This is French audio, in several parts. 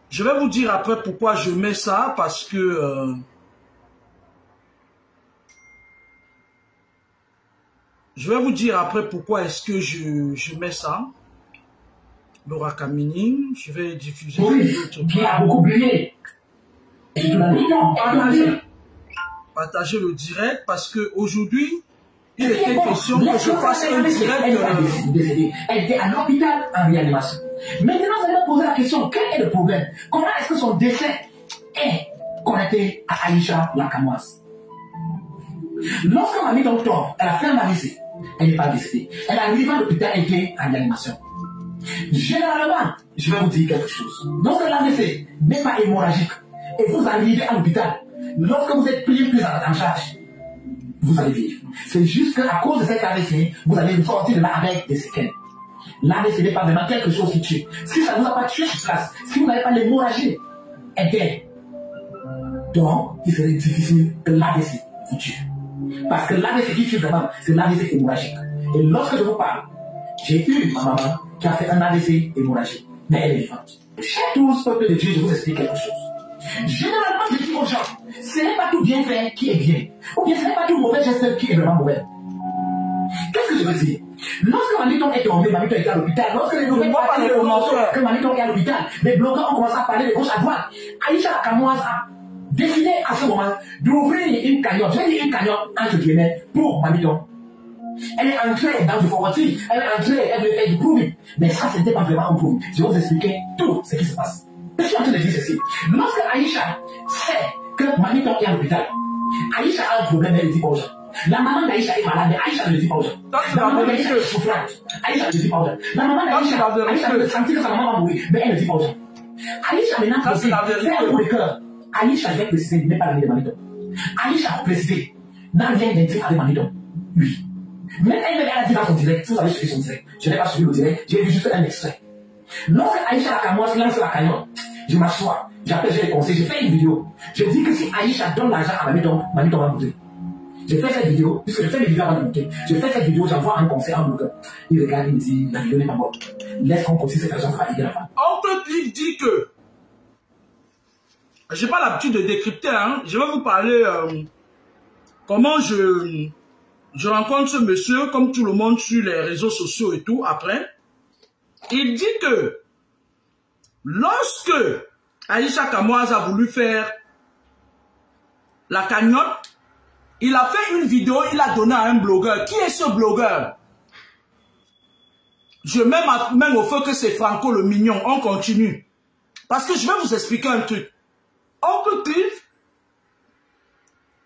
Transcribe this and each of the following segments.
Je vais vous dire après pourquoi je mets ça, parce que... je vais vous dire après pourquoi est-ce que je mets ça. Laura Kamini, je vais diffuser... Oui, qui a beaucoup brillé. Partagez le direct, parce que aujourd'hui il était question que je fasse un direct. Elle était à l'hôpital en réanimation. Maintenant, vous allez poser la question, quel est le problème? Comment est-ce que son décès est connecté à Aïcha Lakamoise? Lorsque Mamie Docteur, elle a fait un AVC, elle n'est pas décédée. Elle arrive à l'hôpital, elle était en réanimation. Généralement, je vais vous dire quelque chose. Lorsque l'AVC n'est pas hémorragique et vous arrivez à l'hôpital, lorsque vous êtes pris en charge, vous allez vivre. C'est juste qu'à cause de cet AVC, vous allez sortir de là avec des séquelles. L'AVC n'est pas vraiment quelque chose qui tue. Si ça ne vous a pas tué sur place, si vous n'avez pas l'hémorragie interne, donc il serait difficile que l'AVC vous tue. Parce que l'AVC qui tue vraiment, c'est l'AVC hémorragique. Et lorsque je vous parle, j'ai eu ma maman qui a fait un AVC hémorragique, mais elle est vivante. Chez tous, peuple de Dieu, je vous explique quelque chose. Généralement, je dis aux gens, ce n'est pas tout bien fait qui est bien. Ou bien ce n'est pas tout mauvais geste qui est vraiment mauvais. Qu'est-ce que je veux dire? Lorsque Maniton est tombé, Maniton était à l'hôpital. Lorsque les nouvelles parties que Maniton est à l'hôpital, les blogueurs ont commencé à parler de gauche à droite. Aïcha Lakamoise a décidé à ce moment d'ouvrir une cagnotte. Je dis une cagnotte entre guillemets pour Maniton. Elle est entrée dans du formatif, elle est entrée, elle veut faire du proving. Mais ça, ce n'était pas vraiment un proving. Je vais vous expliquer tout ce qui se passe. Je suis en train de dire ceci. Lorsque Aïcha sait que Maniton est à l'hôpital, Aïcha a un problème, elle ne dit pas aux gens. La maman d'Aïcha est malade, mais Aïcha ne le dit pas aux gens. La maman d'Aïcha est souffrante, Aïcha ne le dit pas aux gens. La maman d'Aïcha, Aïcha veut sentir que sa maman va mourir, mais elle ne le dit pas aux gens. Aïcha maintenant précise, fait un coup de cœur. Aïcha vient préciser, n'est pas l'ami de Maniton. Aïcha a précisé, n'a rien d'intime avec Maniton. Oui. Mais elle a dit dans son direct, si vous avez suivi son direct, je n'ai pas suivi le direct, j'ai vu juste un extrait. Lorsque Aïcha Lakamoise lance la cagnotte, je m'assois, j'appelle, j'ai les conseils, j'ai fait une vidéo. Je dis que si Aïcha donne l'argent à Maniton, Maniton va mourir. J'ai fait cette vidéo, puisque je fais des vidéos avant de monter. Je fais cette vidéo, j'envoie un conseil à un blogueur. Il regarde, il me dit, la vidéo n'est pas morte. Laisse qu'on continue cette argent, ça va aider la femme. Oncle Cliff dit que, j'ai pas l'habitude de décrypter, hein. Je vais vous parler comment je rencontre ce monsieur, comme tout le monde sur les réseaux sociaux et tout, après. Il dit que, lorsque Aïcha Lakamoise a voulu faire la cagnotte, il a fait une vidéo, il a donné à un blogueur. Qui est ce blogueur? Je mets ma main au feu que c'est Franco le Mignon. On continue. Parce que je vais vous expliquer un truc. Oncle Cliff,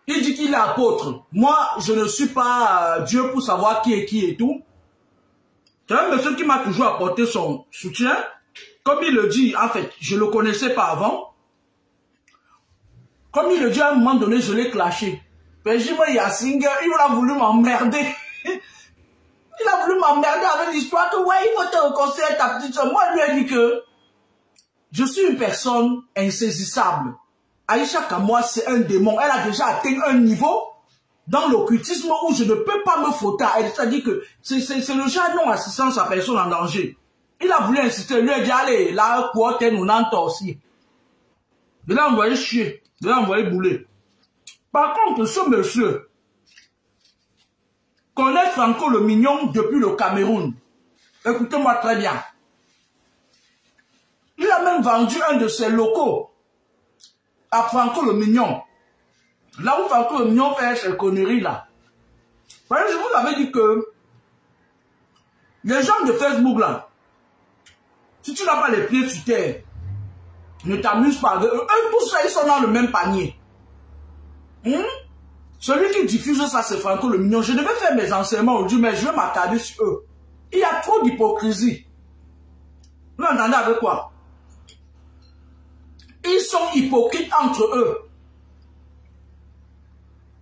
il dit qu'il est apôtre. Moi, je ne suis pas Dieu pour savoir qui est qui et tout. C'est un monsieur qui m'a toujours apporté son soutien. Comme il le dit, en fait, je ne le connaissais pas avant. Comme il le dit, à un moment donné, je l'ai clashé. Mais j'ai dit, moi, Yassinger, il a voulu m'emmerder. Il a voulu m'emmerder avec l'histoire que, ouais, il faut te reconstruire ta petite soeur. Moi, lui ai dit que je suis une personne insaisissable. Aïcha Lakamoise, c'est un démon. Elle a déjà atteint un niveau dans l'occultisme où je ne peux pas me frotter. C'est-à-dire que c'est le genre non-assistance à personne en danger. Il a voulu insister. Lui a dit, allez, là, quoi, t'es nous n'entend aussi. Il a envoyé chier. Il a envoyé bouler. Par contre, ce monsieur connaît Franco le Mignon depuis le Cameroun. Écoutez-moi très bien. Il a même vendu un de ses locaux à Franco le Mignon. Là où Franco le Mignon fait ses conneries là. Voyez, je vous avais dit que les gens de Facebook là, si tu n'as pas les pieds sur terre, ne t'amuse pas. Eux, tous ça, ils sont dans le même panier. Celui qui diffuse ça, c'est Franco le Mignon. Je devais faire mes enseignements aujourd'hui, mais je vais m'attarder sur eux. Il y a trop d'hypocrisie. Vous entendez avec quoi? Ils sont hypocrites entre eux.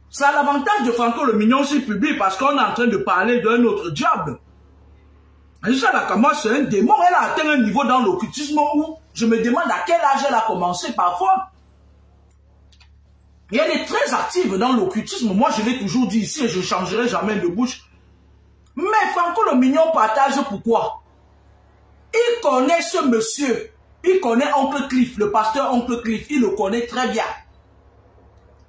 C'est l'avantage de Franco le Mignon sur public parce qu'on est en train de parler d'un autre diable. Aïcha Lakamoise, c'est un démon. Elle a atteint un niveau dans l'occultisme où je me demande à quel âge elle a commencé parfois. Et elle est très active dans l'occultisme. Moi, je l'ai toujours dit ici et je ne changerai jamais de bouche. Mais Franco le Mignon partage pourquoi? Il connaît ce monsieur il connaît Oncle Cliff, le pasteur Oncle Cliff, il le connaît très bien.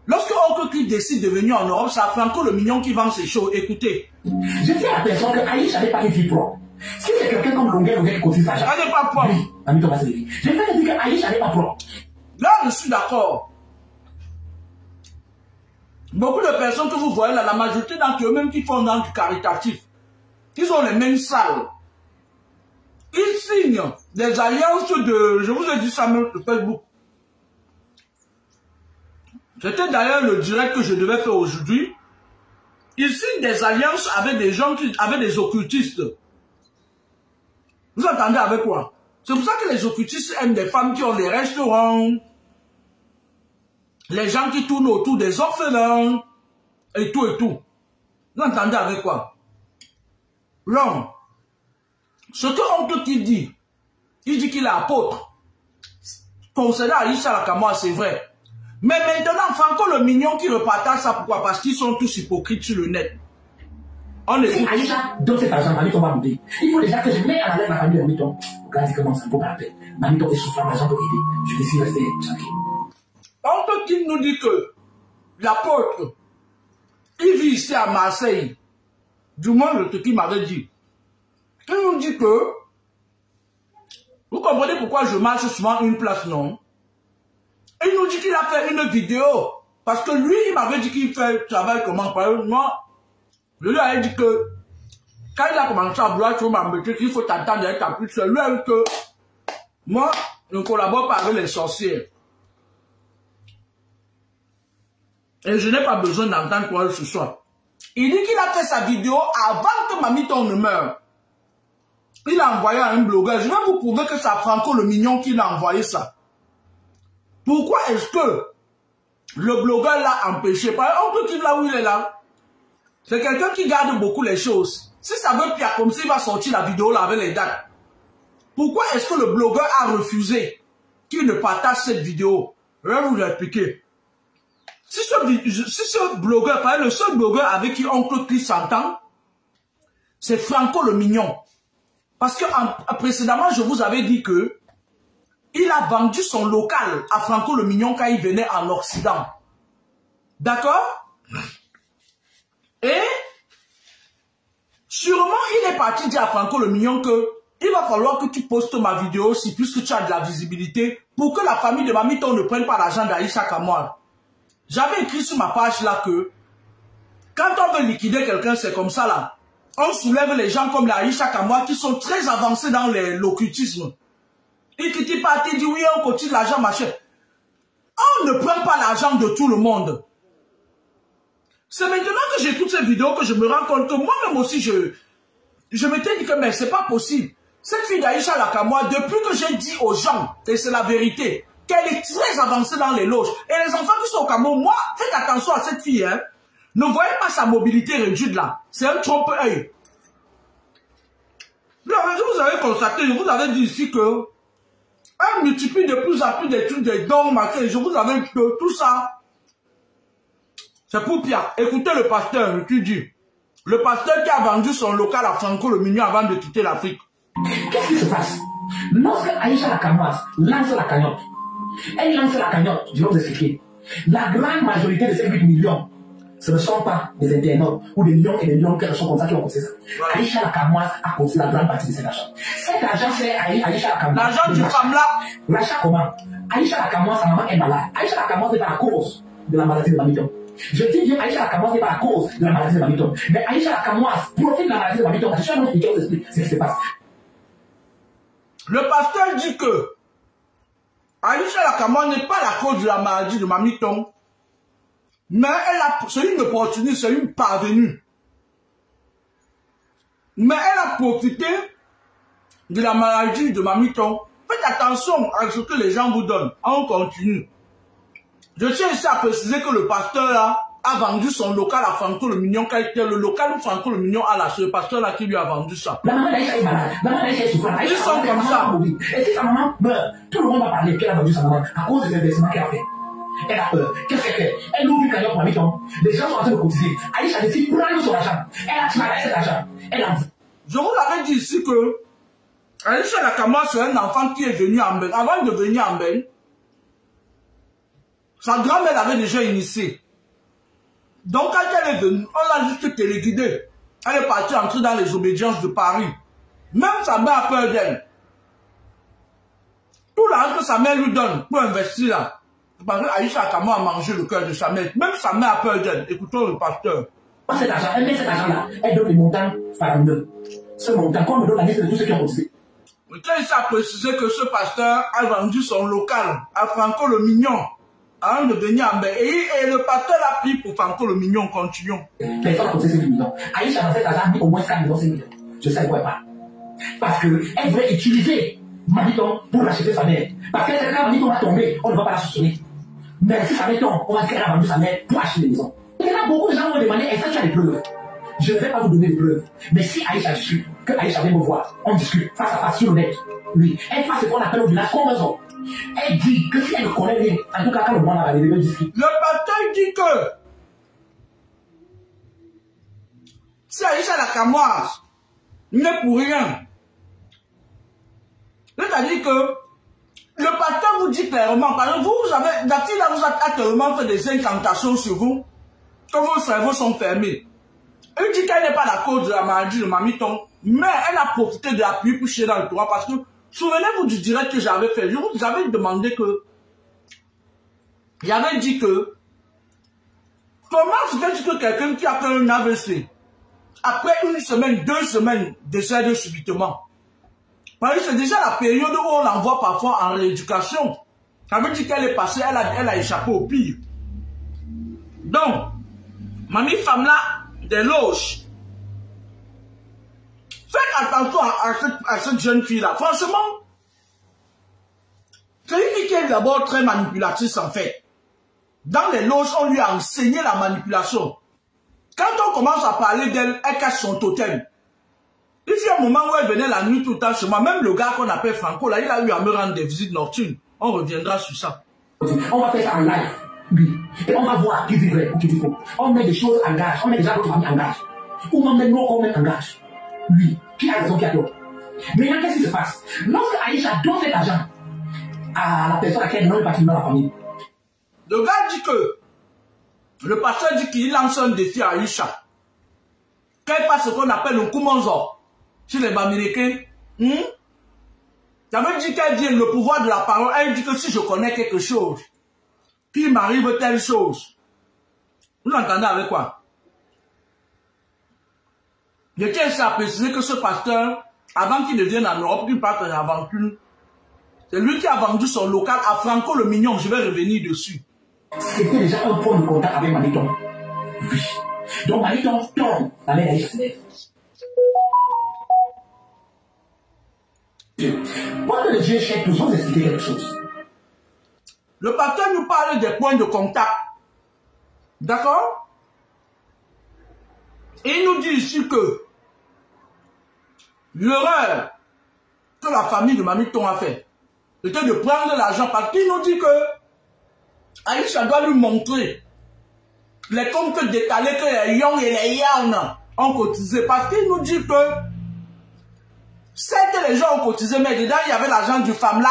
Lorsque Oncle Cliff décide de venir en Europe, c'est Franco le Mignon qui vend ses shows. Écoutez. Je dis à la personne que Aïcha n'est pas une fille propre. Si c'est quelqu'un comme Longuet qui continue sa Elle n'est pas propre. Oui, Mamito va se lever. Je vais te dire que Aïcha n'est pas propre. Là, je suis d'accord. Beaucoup de personnes que vous voyez là, la majorité d'entre eux, même qui font dans du caritatif, ils ont les mêmes salles. Ils signent des alliances de... Je vous ai dit ça même sur Facebook. C'était d'ailleurs le direct que je devais faire aujourd'hui. Ils signent des alliances avec des gens qui... avec des occultistes. Vous entendez avec quoi? C'est pour ça que les occultistes aiment des femmes qui ont des restaurants, les gens qui tournent autour des orphelins, et tout et tout. Vous entendez avec quoi? Non. Ce que Oncle qui dit, il dit qu'il est apôtre. Concernant Aïcha Lakamoa, c'est vrai. Mais maintenant, Franco le Mignon qui repartage ça, pourquoi? Parce qu'ils sont tous hypocrites sur le net. On est... Si Aïcha donne cet argent, Mamito va bouder. Il faut déjà que je mette en alerte la famille de Mamito. Regardez comment ça vaut pas la peine. Mamito est souffrant d'argent pour aider. Je décide de rester tranquille. Oncle qui nous dit que l'apôtre, il vit ici à Marseille. Du moins, le truc qu'il m'avait dit. Il nous dit que, vous comprenez pourquoi je marche souvent une place, non? Il nous dit qu'il a fait une vidéo. Parce que lui, il m'avait dit qu'il fait travail comment? Moi, je lui avais dit que, quand il a commencé à vouloir trouver ma métier, qu'il faut t'attendre d'être à plus, c'est lui a dit que, moi, je ne collabore pas avec les sorciers. Et je n'ai pas besoin d'entendre quoi que ce soit. Il dit qu'il a fait sa vidéo avant que Mamito ne meure. Il a envoyé à un blogueur. Je vais vous prouver que c'est Franco le Mignon qui l'a envoyé ça. Pourquoi est-ce que le blogueur l'a empêché? Par exemple, là où il est là, c'est quelqu'un qui garde beaucoup les choses. Si ça veut pire comme s'il va sortir la vidéo là avec les dates. Pourquoi est-ce que le blogueur a refusé qu'il ne partage cette vidéo? Je vais vous l'expliquer. Si ce blogueur, par exemple, le seul blogueur avec qui Oncle Cliff s'entend, c'est Franco le Mignon. Parce que précédemment, je vous avais dit que il a vendu son local à Franco le Mignon quand il venait en Occident. D'accord? Et sûrement, il est parti dire à Franco le Mignon que il va falloir que tu postes ma vidéo aussi, puisque tu as de la visibilité, pour que la famille de Mamito ne prenne pas l'argent d'Aïcha Lakamoa. J'avais écrit sur ma page là que quand on veut liquider quelqu'un, c'est comme ça là. On soulève les gens comme Aïcha Lakamoa qui sont très avancés dans l'occultisme. Et qui partent, dit oui, on continue l'argent, machin. On ne prend pas l'argent de tout le monde. C'est maintenant que j'écoute cette vidéo que je me rends compte que moi-même aussi, je m'étais dit que mais c'est pas possible. Cette fille d'Aïcha Lakamoa, depuis que j'ai dit aux gens, et c'est la vérité, qu'elle est très avancée dans les loges. Et les enfants qui sont au Cameroun, moi, faites attention à cette fille, hein. Ne voyez pas sa mobilité réduite là. C'est un trompe-œil. Vous avez constaté, je vous avais dit ici que elle multiplie de plus en plus des trucs, des dons, machin. Je vous avais dit que tout ça, c'est pour Pierre. Écoutez le pasteur, tu dis. Le pasteur qui a vendu son local à Franco le Mignon avant de quitter l'Afrique. Qu'est-ce qui se passe? Lorsque Aïcha Lakamoa lance la cagnotte, elle lance la cagnotte, je vais vous expliquer. La grande majorité de ces 8 millions, ce ne sont pas des internautes ou des millions et des millions qui sont comme ça qui ont coûté ça. Ouais. Aïcha Lakamoa a coûté la grande partie de cet argent. Cet argent, c'est Aïcha Lakamoa. L'argent du femme là. L'achat comment? Aïcha Lakamoa, sa maman est malade. Aïcha Lakamoa, c'est pas la cause de la maladie de Mamito. Je dis bien Aïcha Lakamoa, c'est pas la cause de la maladie de Mamito. Mais Aïcha Lakamoa profite de la maladie de Mamito. Je suis un autre qui vous explique ce qui se passe. Le pasteur dit que Aïcha Lakamoa n'est pas la cause de la maladie de Mamito. Mais c'est une opportunité, c'est une parvenue. Mais elle a profité de la maladie de Mamito. Faites attention à ce que les gens vous donnent. On continue. Je tiens ici à préciser que le pasteur là a vendu son local à Franco le Mignon, qui était le local où Franco le Mignon a lâché. Le pasteur là qui lui a vendu ça. La maman d'Aïcha est malade. La maman d'Aïcha est souffrante. Ils sont comme ça. Et si sa maman meurt, tout le monde va parler qu'elle a vendu sa maman à cause des investissements qu'elle a fait. Elle a peur. Qu'est-ce qu'elle fait? Elle ouvre une cagnotte pour Mamito. Les gens sont en train de cotiser. Aïcha décide de prendre son argent. Elle a travaillé cet argent. Elle a... Je vous avais dit ici que Aïcha Nakama, c'est un enfant qui est venu en Beng. Avant de venir en Beng, sa grand-mère l'avait déjà initié. Donc, quand elle est venue, on l'a juste téléguidée. Elle est partie entrer dans les obédiences de Paris. Même sa mère a peur d'elle. Tout l'argent que sa mère lui donne pour investir là, parce qu'Aïcha Nakama a mangé le cœur de sa mère. Même sa mère a peur d'elle. Écoutons le pasteur. Cet argent, elle met cet argent-là, elle donne les montants faramineux. Ce montant, qu'on me donne la liste de tous ceux qui ont cotisé. Il a précisé que ce pasteur a vendu son local à Franco le Mignon avant de venir en Beng. Et le pasteur a pris pour Franco le Mignon. Continuons. Personne n'a cotisé 5 millions. Aïcha, dans cet argent, a mis au moins 4 millions, 5 millions. Je sais quoi pas. Parce qu'elle voulait utiliser Maniton pour racheter sa mère. Parce que quand Maniton va tomber, on ne va pas la soupçonner. Mais si sa mère tombe, on va dire qu'elle a vendu sa mère pour acheter les maisons. Il y a beaucoup de gens qui vont demander, est-ce que tu as des preuves? Je ne vais pas vous donner des preuves. Mais si Aïcha discute, que Aïcha vient me voir, on discute face à face sur le net. Oui, elle fait ce qu'on appelle au village comme un homme. Elle dit que si elle me connaît bien, en tout cas quand le monde va aller, elle discute. Le pasteur dit que si Aïcha Nakama n'est pour rien, c'est-à-dire que le pasteur vous dit clairement, parce que vous avez, Datina vous a actuellement fait des incantations sur vous, que vos cerveaux sont fermés. Elle dit qu'elle n'est pas la cause de la maladie de Mamiton, mais elle a profité de l'appui pour chier dans le toit, parce que, souvenez-vous du direct que j'avais fait, je vous avais demandé que, j'avais dit que, comment se fait que quelqu'un qui a fait un AVC, après une semaine, 2 semaines, décède subitement? Parce que c'est déjà la période où on l'envoie parfois en rééducation. Ça veut dire qu'elle est passée, elle a échappé au pire. Donc, mamie femme là, des loges. Faites attention à cette jeune fille-là. Franchement, c'est une fille qui est d'abord très manipulatrice en fait. Dans les loges, on lui a enseigné la manipulation. Quand on commence à parler d'elle, elle cache son totem. Il y a un moment où elle venait la nuit tout le temps chez moi. Même le gars qu'on appelle Franco, là, il a eu à me rendre des visites nocturnes. On reviendra sur ça. On va faire ça en live. Oui. Et on va voir qui dit vrai ou qui dit faux. On met des choses en gage. On met des gens d'autres familles en gage. Ou on met nos qu'on met en gage. Oui. Qui a raison, qui a tort. Maintenant, qu'est-ce qui se passe? Lorsque Aïcha donne cet argent à la personne à laquelle non est dans la famille. Le gars dit que le pasteur dit qu'il lance un défi à Aïcha. Qu'elle fasse ce qu'on appelle le Koumonzo. Chez les Bamileke. Ça veut dire qu'elle dit le pouvoir de la parole. Elle dit que si je connais quelque chose, qu'il m'arrive telle chose. Vous l'entendez avec quoi? Je tiens à préciser que ce pasteur, avant qu'il ne vienne en Europe, qu'il parte en aventure, c'est lui qui a vendu son local à Franco le Mignon. Je vais revenir dessus. C'était déjà un point de contact avec Maniton. Oui. Donc Maniton tombe dans les Aïcha. Pendant que Dieu cherche toujours vous expliquer quelque chose. Le pasteur nous parle des points de contact. D'accord? Et il nous dit ici que l'erreur que la famille de Mamiton a fait était de prendre l'argent parce qu'il nous dit que Aïcha doit lui montrer les comptes décalés que les Young et les Yarn ont cotisé. Parce qu'il nous dit que certes les gens ont cotisé, mais dedans il y avait l'argent du femme là.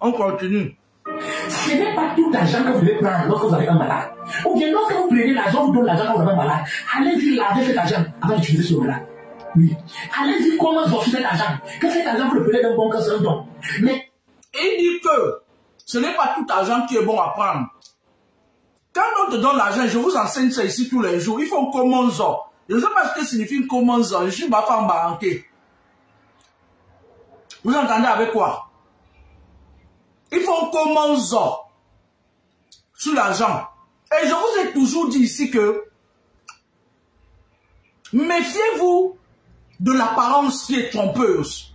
On continue. Ce n'est pas tout l'argent que vous devez prendre lorsque vous avez un malade. Ou bien lorsque vous prenez l'argent, vous donnez l'argent quand vous avez un malade. Allez-y laver cet argent avant d'utiliser ce malade. Oui. Allez-y comment sortir cet argent. Que cet argent vous le prenez d'un bon cœur, c'est un don. Mais il dit que ce n'est pas tout argent qui est bon à prendre. Quand on te donne l'argent, je vous enseigne ça ici tous les jours. Il faut comment ça. Je ne sais pas ce que signifie comment ça. Je suis ma femme baranquée. Vous entendez avec quoi? Il faut comment ça sur l'argent. Et je vous ai toujours dit ici que méfiez-vous de l'apparence qui est trompeuse.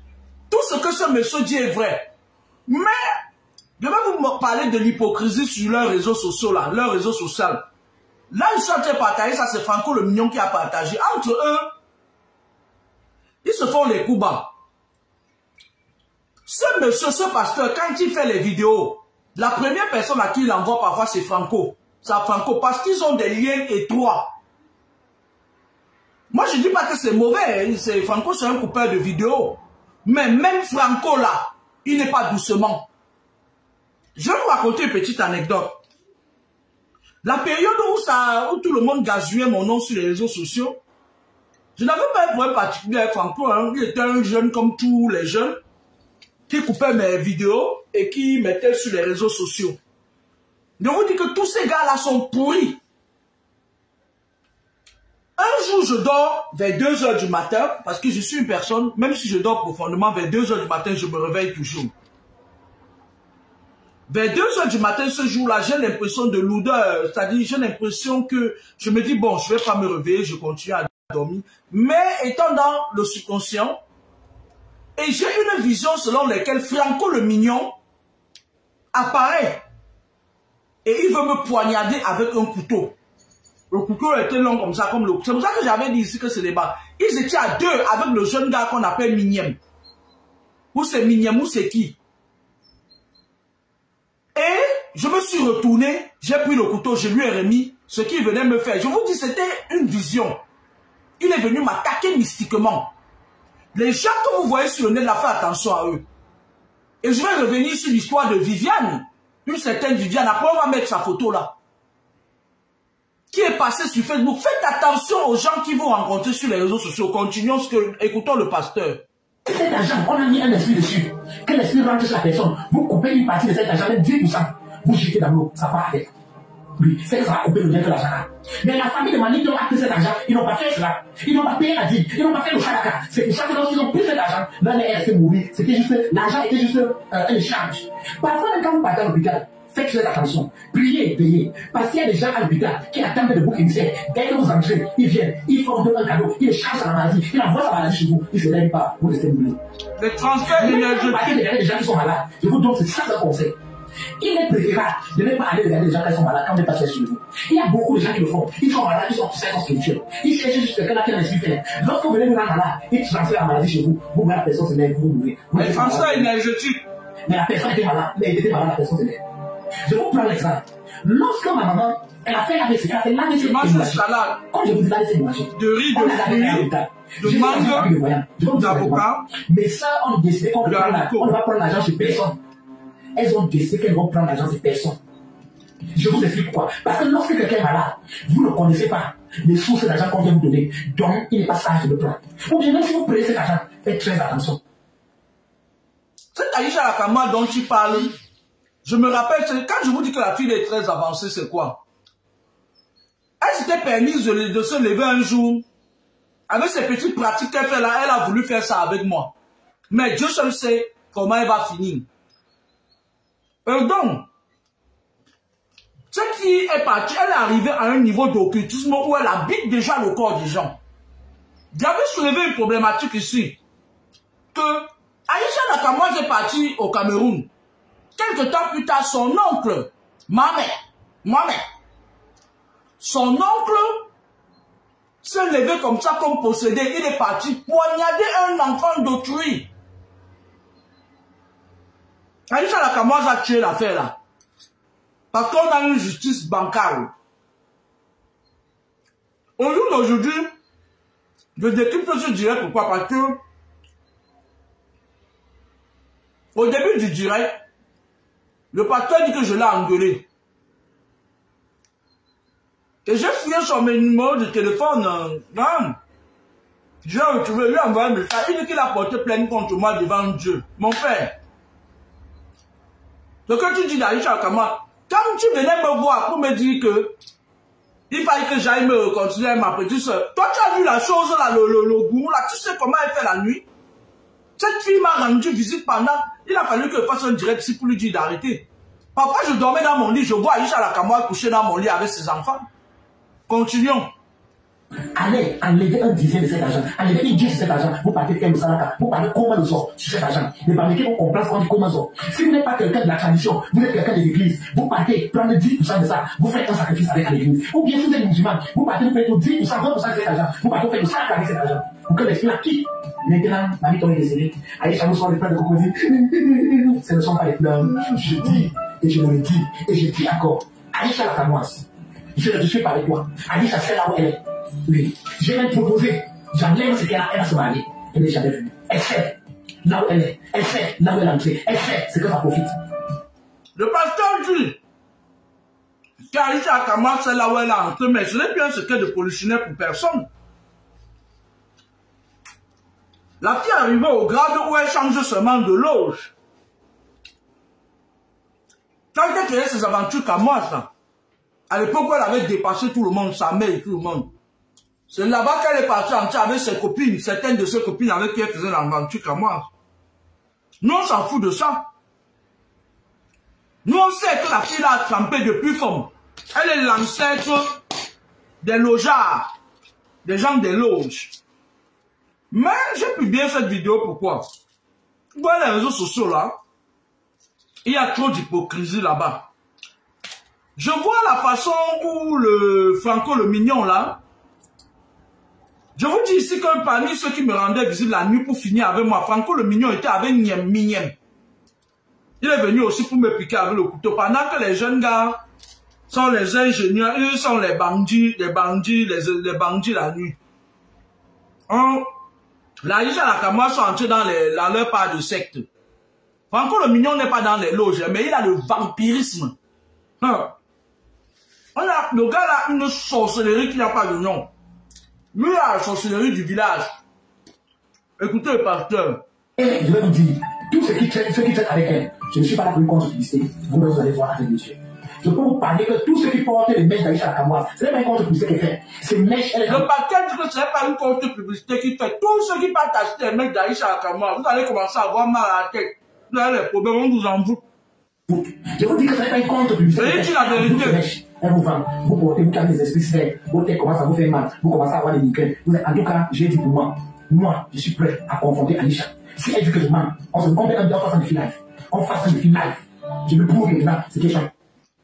Tout ce que ce monsieur dit est vrai. Mais je vais vous parler de l'hypocrisie sur leurs réseaux sociaux là, leurs réseaux sociaux. Là, ils sont en train de partager, ça c'est Franco le Mignon qui a partagé. Entre eux, ils se font les coups bas. Ce monsieur, ce pasteur, quand il fait les vidéos, la première personne à qui il envoie parfois c'est Franco. C'est Franco parce qu'ils ont des liens étroits. Moi je ne dis pas que c'est mauvais, Franco c'est un coupeur de vidéos. Mais même Franco là, il n'est pas doucement. Je vais vous raconter une petite anecdote. La période où tout le monde gazouillait mon nom sur les réseaux sociaux, je n'avais pas un problème particulier avec Franco. Hein. Il était un jeune comme tous les jeunes qui coupait mes vidéos et qui mettait sur les réseaux sociaux. Je vous dis que tous ces gars-là sont pourris. Un jour, je dors vers 2 h du matin, parce que je suis une personne, même si je dors profondément, vers 2 h du matin, je me réveille toujours. Vers 2 h du matin, ce jour-là, j'ai l'impression de lourdeur, c'est-à-dire j'ai l'impression que je me dis, bon, je ne vais pas me réveiller, je continue à dormir. Mais étant dans le subconscient, et j'ai une vision selon laquelle Franco le mignon apparaît. Et il veut me poignarder avec un couteau. Le couteau était long comme ça, comme le... C'est pour ça que j'avais dit ici que c'est débat. Ils étaient à 2 avec le jeune gars qu'on appelle Migniem. Ou c'est Migniem ou c'est qui? Et je me suis retourné, j'ai pris le couteau, je lui ai remis ce qu'il venait me faire. Je vous dis, c'était une vision. Il est venu m'attaquer mystiquement. Les gens que vous voyez sur le net, là, faites attention à eux. Et je vais revenir sur l'histoire de Viviane. Une certaine Viviane. Après, on va mettre sa photo là. Qui est passée sur Facebook. Faites attention aux gens qui vous rencontrez sur les réseaux sociaux. Continuons écoutons le pasteur. Cet argent, on a mis un esprit dessus. Quand l'esprit rentre sur la personne, vous coupez une partie de cet argent, même 10%. Vous jetez dans l'eau, ça part avec. Oui, c'est ça va couper le bien que l'argent a. Mais la famille de Mani qui ont pris cet argent, ils n'ont pas fait cela. Ils n'ont pas payé la dîme, ils n'ont pas fait le chalaka. C'est pour ça que lorsqu'ils ont pris cet argent, l'un est resté mourir. C'était juste, l'argent était juste un échange. Parfois, quand vous partez à l'hôpital, faites très attention. Priez, veillez. Parce qu'il y a des gens à l'hôpital qui attendent de bouc émissaire. Dès que vous entrez, ils viennent, ils font un cadeau, ils échangent la maladie, ils envoient sa maladie chez vous, ils ne se lèvent pas, vous restez mourir. Les transferts énergétiques. Il y a des gens qui sont malades. Je vous donne ça un conseil. Il est préférable de ne pas aller regarder les gens qui sont malades quand on n'est pas sur vous. Il y a beaucoup de gens qui le font. Ils sont malades, ils sont spirituels. Ils cherchent juste quelqu'un qui a l'esprit fait. Lorsque vous venez vous rendre malade, ils transfèrent la maladie chez vous. Vous voyez la personne se lève, vous mourrez. Les transferts énergétiques. Mais la personne était malade, mais elle était malade, la personne se lève. Je vous prends l'exemple. Lorsque ma maman, elle a fait l'AVC, elle a fait l'AVC. Mange une salade. Quand je vous dis l'AVC, de riz, de fruits, de mangue, d'avocat. Mais ça, on décide qu'on ne va prendre l'argent chez personne. Elles ont décidé qu'elles vont prendre l'argent de personne. Je vous explique pourquoi. Parce que lorsque quelqu'un est malade, vous ne connaissez pas les sources d'argent qu'on vient vous donner. Donc, il n'est pas sage de le prendre. Ou bien même si vous prenez cet argent, faites très attention. Cette Aïcha Lakama dont tu parles, je me rappelle, quand je vous dis que la fille est très avancée, c'est quoi? Elle s'était permise de se lever un jour. Avec ces petites pratiques qu'elle fait là, elle a voulu faire ça avec moi. Mais Dieu seul sait comment elle va finir. Donc, ce qui est parti, elle est arrivée à un niveau d'occultisme où elle habite déjà le corps des gens. J'avais soulevé une problématique ici. Que Aïcha Nakamwa est partie au Cameroun. Quelque temps plus tard, son oncle, Mohamed, son oncle s'est levé comme ça, comme possédé. Il est parti poignarder un enfant d'autrui. Aïcha Nakamwa a tué l'affaire là. Parce qu'on a une justice bancaire. Au jour d'aujourd'hui, je décrypte ce direct. Pourquoi? Parce que au début du direct, le pasteur dit que je l'ai engueulé. Et j'ai fouillé sur mes numéros de téléphone. J'ai retrouvé, lui envoyé un message. Il dit qu'il a porté plainte contre moi devant Dieu. Mon père. Ce que tu dis d'Aïcha Nakamwa, quand tu venais me voir pour me dire que il fallait que j'aille me continuer avec ma petite soeur, toi tu as vu la chose là, le goût là, tu sais comment elle fait la nuit? Cette fille m'a rendu visite pendant, il a fallu que je fasse un direct ici pour lui dire d'arrêter. Parfois je dormais dans mon lit, je vois Aïcha Nakamwa coucher dans mon lit avec ses enfants. Continuons. Allez enlever un dixième de cet argent, enlever une dixième de cet argent, vous partez faire le salaka, vous parlez comment nous sommes sur cet argent, ne parlez qu'on comprenne ce qu'on dit comment nous sommes. Si vous n'êtes pas quelqu'un de la tradition, vous êtes quelqu'un de l'église, vous partez prendre 10% de ça, vous faites un sacrifice avec l'église. Ou bien si vous êtes musulman, vous partez vous faites 10%, 20% de cet argent, vous partez faire le salaka avec cet argent. Pour que l'esprit la quitte. Maintenant, ma vie tombe décédée. Aïcha nous sort les plans de crocodile. Ce ne sont pas les plans. Je dis, et je le dis, et je dis encore, Aïcha Nakamwa, je ne suis pas avec toi. Aïcha, c'est là où elle est. Oui, j'ai même proposé, j'enlève ce qu'elle a, elle va se marier. Elle n'est jamais venue. Elle sait. là où elle est. Elle fait là où elle est entrée. Elle fait ce que ça profite. Le pasteur dit qu'Aïcha Kamwa, c'est là où elle est entrée, mais ce n'est plus un secret de polichinelle pour personne. La fille est arrivée au grade où elle change seulement de loge. Quand elle créait ses aventures Kamwa, ça, à l'époque où elle avait dépassé tout le monde, sa mère et tout le monde, c'est là-bas qu'elle est partie entrer avec ses copines, certaines de ses copines avec qui elle faisait l'aventure Kamwa. Nous, on s'en fout de ça. Nous, on sait que la fille a trempé depuis comme. Elle est l'ancêtre des logeards, des gens des loges. Mais j'ai publié cette vidéo, pourquoi? Dans les réseaux sociaux là, il y a trop d'hypocrisie là-bas. Je vois la façon où le Franco le Mignon là, je vous dis ici que parmi ceux qui me rendaient visite la nuit pour finir avec moi, Franco le Mignon était avec Niem Mignem. Il est venu aussi pour me piquer avec le couteau. Pendant que les jeunes gars sont les ingénieurs, eux sont les bandits, les bandits la nuit. La Aïcha et la Kamwa sont entrés dans leur part de secte. Franco le Mignon n'est pas dans les loges, mais il a le vampirisme. On a le gars là une sorcellerie qui n'a pas de nom. Lui a la sorcellerie du village. Écoutez le pasteur. Et je vais vous dire, tout ce qui traite avec elle, je ne suis pas là pour une contre-publicité. Vous allez voir avec monsieur. Je peux vous parler que tout ce qui porte les mèches d'Aïcha Kamwa, ce n'est pas une contre-publicité qu'elle fait. C'est mèche, elle est... Le pasteur dit que ce n'est pas une contre-publicité qu'il fait. Tous ceux qui partent acheter les mèches d'Aïcha Kamwa, vous allez commencer à avoir mal à la tête. Vous avez les problèmes, on vous en fout. Je vous dis que ce n'est pas une contre-publicité. C'est dit la vérité. Elle vous vend, vous portez, vous calmez les esprits sphères, votre tête commence à vous faire mal, vous commencez à avoir des migraines. En tout cas, j'ai dit pour moi, je suis prêt à confronter Aïcha. Si elle dit que je mens, on se compte en fasse un défi live. On fasse un défi live. Je veux prouver maintenant, c'est question.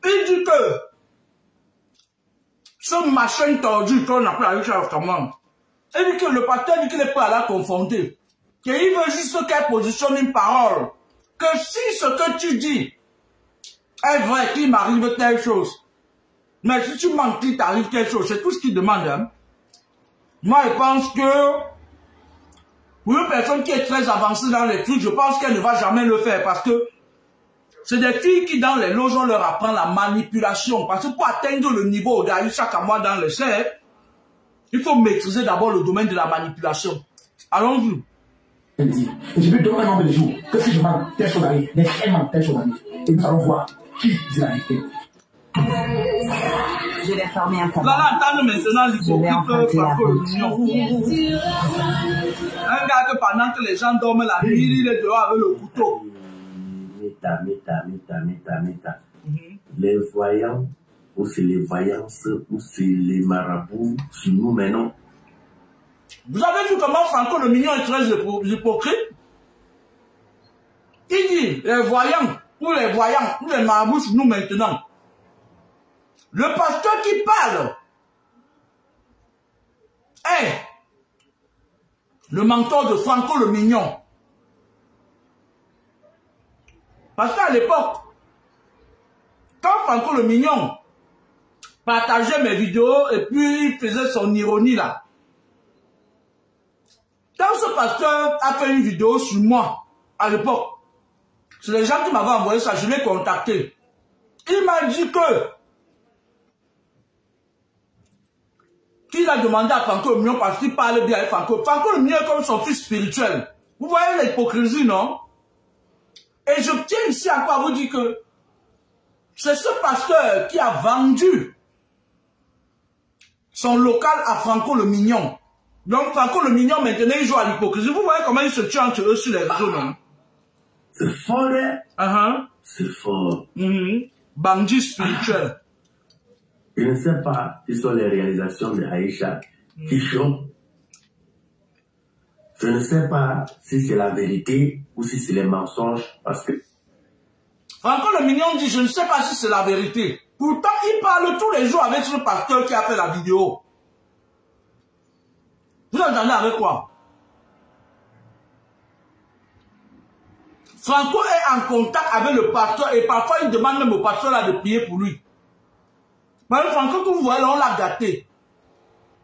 Il dit que ce machin tordu qu'on appelle Aïcha Kamwa, il dit que le pasteur dit qu'il est prêt à la confronter. Qu'il veut juste qu'elle positionne une parole. Que si ce que tu dis est vrai, qu'il m'arrive telle chose. Mais si tu mens qu'il t'arrive quelque chose, c'est tout ce qu'il demande. Hein. Moi, je pense que pour une personne qui est très avancée dans les trucs, je pense qu'elle ne va jamais le faire parce que c'est des filles qui, dans les loges, on leur apprend la manipulation. Parce que pour atteindre le niveau d'Aïcha Kamwa dans le cercle, il faut maîtriser d'abord le domaine de la manipulation. Allons-y. Et je vais donner un nombre de jours que si je mens, telle chose arrive, mais vraiment telle chose arrive. Et nous allons voir qui dit la vérité. Je l'ai formé un Vous allez entendre maintenant l'hypocrite Franco le Mignon. Un gars que pendant que les gens dorment la nuit, il est dehors avec le couteau. Méta. Les voyants, ou c'est les voyances, ou c'est les marabouts, sur nous maintenant. Vous avez vu comment Franco le Mignon est très hypocrite? Il dit, les voyants, ou les marabouts sur nous maintenant. Le pasteur qui parle est le mentor de Franco le Mignon. Parce qu'à l'époque, quand Franco le Mignon partageait mes vidéos et puis il faisait son ironie là, quand ce pasteur a fait une vidéo sur moi, à l'époque, c'est les gens qui m'avaient envoyé ça, je l'ai contacté. Il m'a dit qu'il a demandé à Franco le Mignon parce qu'il parle bien avec Franco. Franco le Mignon est comme son fils spirituel. Vous voyez l'hypocrisie, non? Et je tiens ici encore à vous dire que c'est ce pasteur qui a vendu son local à Franco le Mignon. Donc Franco le Mignon maintenant il joue à l'hypocrisie. Vous voyez comment ils se tuent entre eux sur les réseaux, non? C'est fort, hein? C'est fort. Bandit spirituel. Je ne sais pas si ce sont les réalisations de Aïcha qui chantent. Je ne sais pas si c'est la vérité ou si c'est les mensonges parce que... Franco le Mignon dit, je ne sais pas si c'est la vérité. Pourtant, il parle tous les jours avec ce pasteur qui a fait la vidéo. Vous entendez avec quoi? Franco est en contact avec le pasteur et parfois il demande même au pasteur là de prier pour lui. Mais Franco, que vous voyez là, on l'a gâté.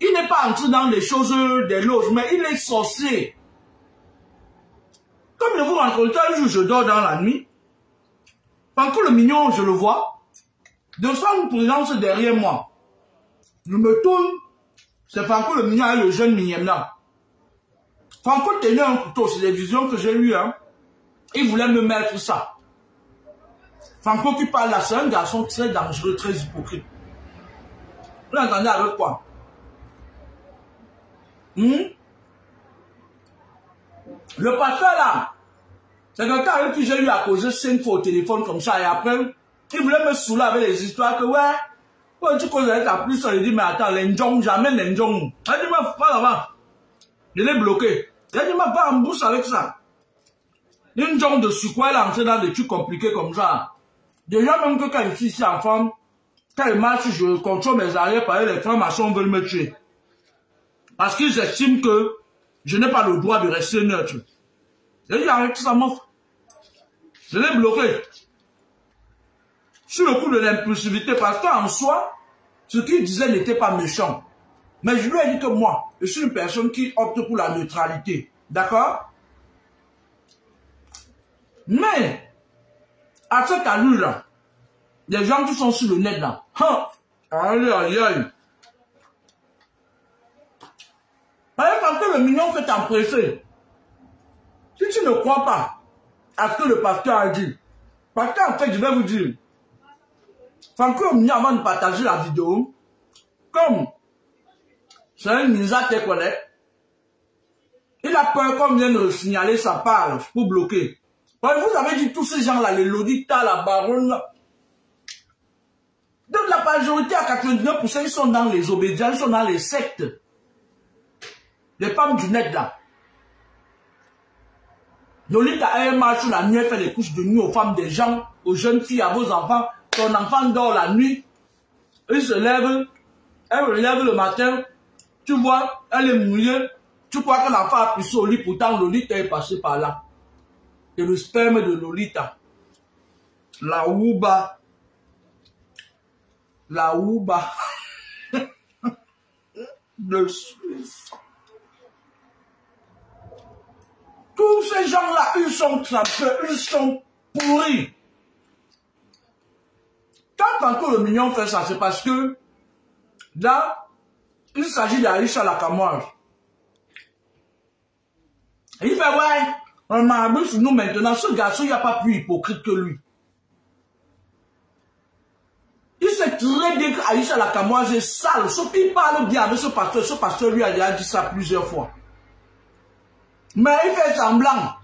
Il n'est pas entré dans les choses des loges, mais il est sorcier. Comme je vous rencontre un jour, je dors dans la nuit. Franco le mignon, je le vois. De soi une présence derrière moi. Je me tourne. C'est Franco le mignon et le jeune mignon là. Franco tenait un couteau, c'est des visions que j'ai eues. Hein. Il voulait me mettre ça. Franco qui parle là, c'est un garçon très dangereux, très hypocrite. Vous l'entendez avec quoi? Le pasteur là, c'est quelqu'un avec qui j'ai eu à causer 5 fois au téléphone comme ça. Et après, il voulait me saouler avec les histoires que ouais, quand tu causes avec la plus, il dit mais attends, l'enjong, jamais l'enjong. Il dit mais pas là-bas. Je l'ai bloqué. Il dit mais pas en bouche avec ça. Une jonque de sucre, elle est entrée dans des trucs compliqués comme ça. Déjà même que quand je suis ici en femme, quand je marche, je contrôle mes arrières parce que les francs-maçons veulent me tuer. Parce qu'ils estiment que je n'ai pas le droit de rester neutre. Et il arrête ça, m'offre. Je l'ai bloqué. Sur le coup de l'impulsivité, parce qu'en soi, ce qu'il disait n'était pas méchant. Mais je lui ai dit que moi, je suis une personne qui opte pour la neutralité. D'accord? Mais, à cette allure-là, les gens qui sont sur le net là, aïe, aïe, aïe. Par exemple, le mignon fait t'empresser. Si tu ne crois pas à ce que le pasteur a dit, parce qu'en fait, je vais vous dire, Franco Mignon, avant de partager la vidéo, comme c'est un Nisa Tekolet, il a peur qu'on vienne signaler sa page pour bloquer. Vous avez dit tous ces gens-là, les Lodita, la Baronne, là. Donc la majorité à 99%, ils sont dans les obédients, ils sont dans les sectes. Les femmes du net là. Lolita elle marche la nuit, elle fait les couches de nuit aux femmes des gens, aux jeunes filles, à vos enfants. Ton enfant dort la nuit, il se lève, elle se lève le matin, tu vois, elle est mouillée, tu crois que l'enfant a pissé au lit, pourtant Lolita est passé par là. C'est le sperme de Lolita. La Ouba. La Ouba. De Suisse. Tous ces gens-là, ils sont trempés, ils sont pourris. Quand Franco le mignon fait ça, c'est parce que là, il s'agit d'Aïcha Lakamouaz. Il fait ouais, on m'a abusé sur nous maintenant. Ce garçon, il n'y a pas plus hypocrite que lui. Il sait très bien qu'Aïcha Lakamouaz est sale. Sauf qu'il parle bien avec ce pasteur lui a déjà dit ça plusieurs fois. Mais il fait semblant.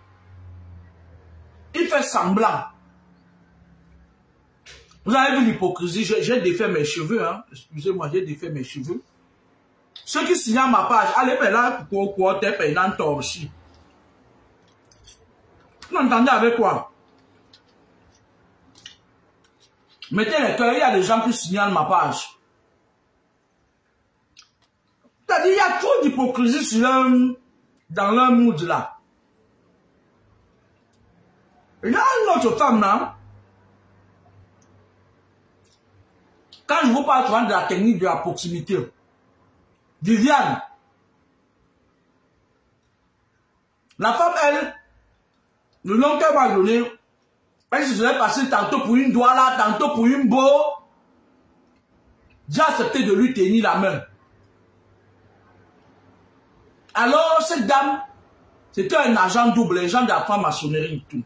Il fait semblant. Vous avez vu l'hypocrisie, j'ai défait mes cheveux, hein. Excusez-moi, j'ai défait mes cheveux. Ceux qui signent ma page, allez, mais là, pourquoi t'es payant aussi? Vous entendez avec quoi? Mettez les cœurs, il y a des gens qui signalent ma page. C'est-à-dire, il y a trop d'hypocrisie dans leur mood là. Il y a une autre femme là. Quand je vous parle souvent de la technique de la proximité, Viviane, la femme, elle, le nom qu'elle m'a donné, elle se serait passée tantôt pour une douala, tantôt pour une beau. J'ai accepté de lui tenir la main. Alors, cette dame, c'était un agent double, agent de la franc-maçonnerie et tout.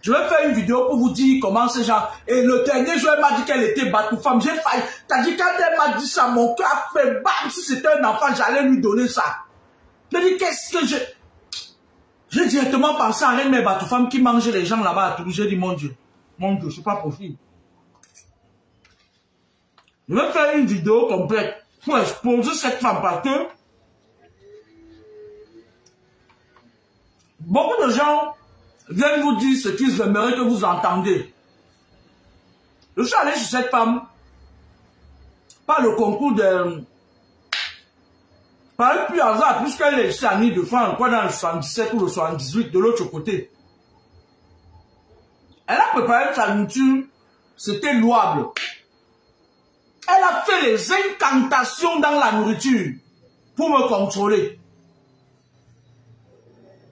Je vais faire une vidéo pour vous dire comment ces gens... Et le dernier jour, elle m'a dit qu'elle était battue femme. J'ai failli... T'as dit quand elle m'a dit ça, mon cœur a fait bam. Si c'était un enfant, j'allais lui donner ça. Je dis, qu'est-ce que je... J'ai directement pensé à un de mes battue femmes qui mangeait les gens là-bas à Toulouse. J'ai dit, mon Dieu, c'est pas possible. Je vais faire une vidéo complète pour exposer cette femme parce que beaucoup de gens viennent vous dire ce qu'ils aimeraient que vous entendez. Je suis allé chez cette femme par le concours de... Par un plus hasard, puisqu'elle est ici à Ile-de-France, quoi dans le 77 ou le 78, de l'autre côté. Elle a préparé sa nourriture, c'était louable. Elle a fait les incantations dans la nourriture pour me contrôler.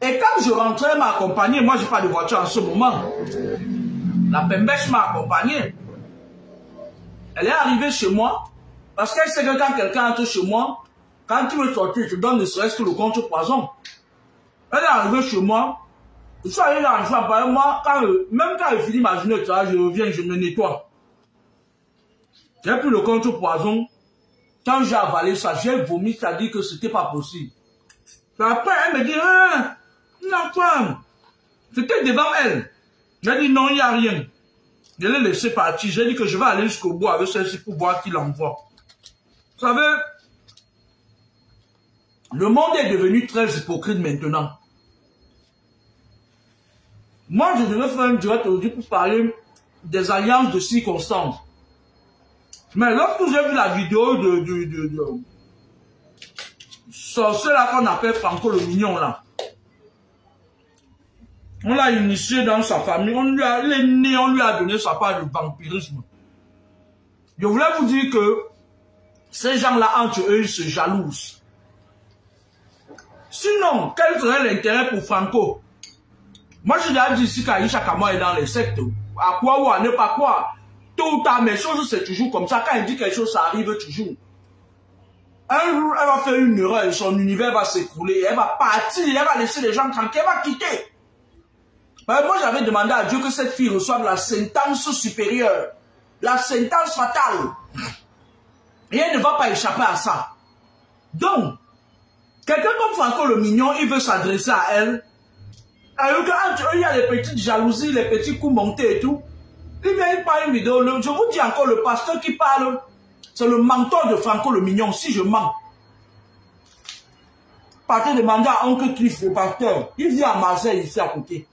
Et quand je rentrais, elle m'a accompagné. Moi, je n'ai pas de voiture en ce moment. La Pembèche m'a accompagné. Elle est arrivée chez moi. Parce qu'elle sait que quand quelqu'un entre chez moi, quand tu veux sortir, tu donnes ne serait-ce que le contre poison. Elle est arrivée chez moi. Je suis allé dans le choix. Moi, même quand je finis ma journée, je reviens, je me nettoie. J'ai pris le contre poison. Quand j'ai avalé ça, j'ai vomi, ça dit que c'était pas possible. Après, elle me dit, ah, non, quoi. C'était devant elle. J'ai dit, non, il n'y a rien. Je l'ai laissé partir. J'ai dit que je vais aller jusqu'au bout avec celle-ci pour voir qui l'envoie. Vous savez, le monde est devenu très hypocrite maintenant. Moi, je devais faire un direct aujourd'hui pour parler des alliances de circonstances. Mais lorsque j'ai vu la vidéo de celui-là qu'on appelle Franco le Mignon, là, on l'a initié dans sa famille, on lui a donné sa part de vampirisme. Je voulais vous dire que ces gens-là, entre eux, ils se jalousent. Sinon, quel serait l'intérêt pour Franco? Moi, je l'ai dit ici qu'Aïcha Kamwa est dans les sectes. À quoi ou à ne pas quoi? Tout ou tard, mes choses, c'est toujours comme ça. Quand il dit quelque chose, ça arrive toujours. Un jour, elle va faire une erreur et son univers va s'écrouler. Elle va partir, elle va laisser les gens tranquilles, elle va quitter. Moi, j'avais demandé à Dieu que cette fille reçoive la sentence supérieure. La sentence fatale. Et elle ne va pas échapper à ça. Donc, quelqu'un comme Franco le Mignon, il veut s'adresser à elle. Alors qu'il y a les petites jalousies, les petits coups montés et tout. Il vient, il parle une vidéo. Je vous dis encore, le pasteur qui parle, c'est le mentor de Franco le Mignon. Si je mens, partez demander à Oncle Cliff, le pasteur. Il vit à Marseille, ici à côté.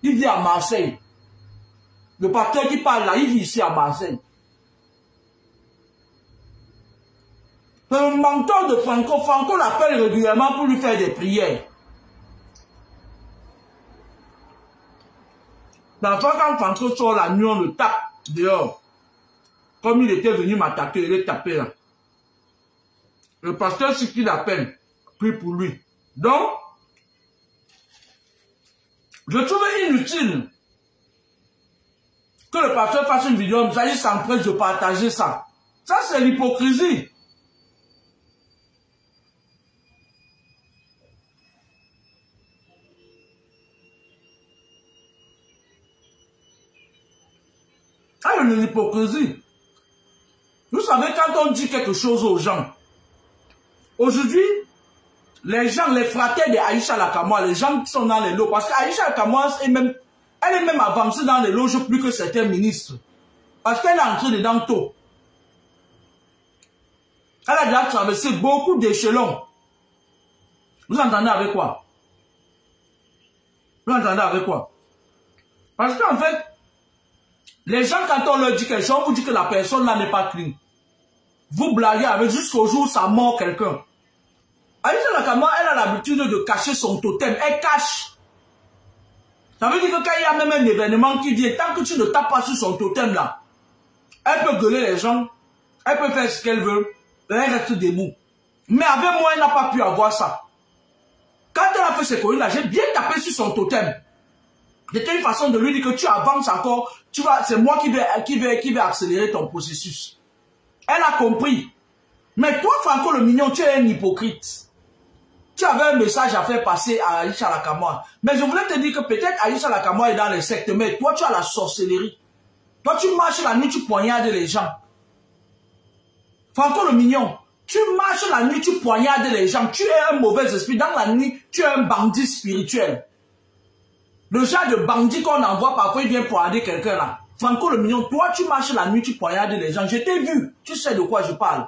Il vit à Marseille. Le pasteur qui parle là, il vit ici à Marseille. C'est le mentor de Franco. Franco l'appelle régulièrement pour lui faire des prières. Parfois, quand Franco sort la nuit, on le tape dehors. Comme il était venu m'attaquer, il est tapé là. Le pasteur, c'est qui l'appelle, prie pour lui. Donc, je trouvais inutile que le pasteur fasse une vidéo, ça il s'empresse de partager ça. Ça, c'est l'hypocrisie. Ça, c'est l'hypocrisie. Vous savez, quand on dit quelque chose aux gens, aujourd'hui, les gens, les fratères d'Aïcha Lakamwa, les gens qui sont dans les lots, parce qu'Aïcha Lakamwa, elle est même avancée dans les loges plus que certains ministres. Parce qu'elle est entrée dedans tôt. Elle a déjà traversé beaucoup d'échelons. Vous entendez avec quoi? Vous entendez avec quoi? Parce qu'en fait, les gens, quand on leur dit quelque chose, on vous dit que la personne là n'est pas clean. Vous blaguez avec jusqu'au jour où ça mord quelqu'un. Aïcha Lakamwa, elle a l'habitude de cacher son totem. Elle cache. Ça veut dire que quand il y a même un événement qui vient, tant que tu ne tapes pas sur son totem là, elle peut gueuler les gens, elle peut faire ce qu'elle veut, elle reste debout. Mais avec moi, elle n'a pas pu avoir ça. Quand elle a fait ce conneries là, j'ai bien tapé sur son totem. C'était une façon de lui dire que tu avances encore, tu vas, c'est moi qui vais accélérer ton processus. Elle a compris. Mais toi, Franco le Mignon, tu es un hypocrite. Tu avais un message à faire passer à Aïcha Lakamwa. Mais je voulais te dire que peut-être Aïcha Lakamwa est dans les sectes, mais toi, tu as la sorcellerie. Toi, tu marches la nuit, tu poignardes les gens. Franco le Mignon, tu marches la nuit, tu poignardes les gens. Tu es un mauvais esprit. Dans la nuit, tu es un bandit spirituel. Le genre de bandit qu'on envoie parfois, il vient poignarder quelqu'un là. Franco le Mignon, toi, tu marches la nuit, tu poignardes les gens. Je t'ai vu. Tu sais de quoi je parle.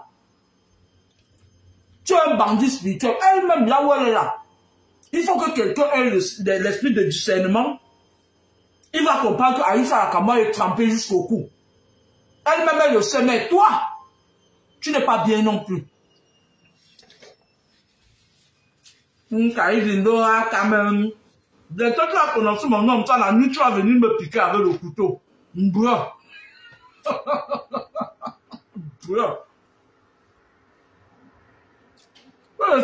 Tu es un bandit spirituel. Elle-même, là où elle est là, il faut que quelqu'un ait l'esprit de discernement. Il va comprendre qu'Aïcha Lakamwa est trempée jusqu'au cou. Elle-même, elle le sait, mais toi, tu n'es pas bien non plus. Quand même. Dès que tu as prononcé mon nom, ça, la nuit, tu vas venir me piquer avec le couteau. Mbra. Mbra.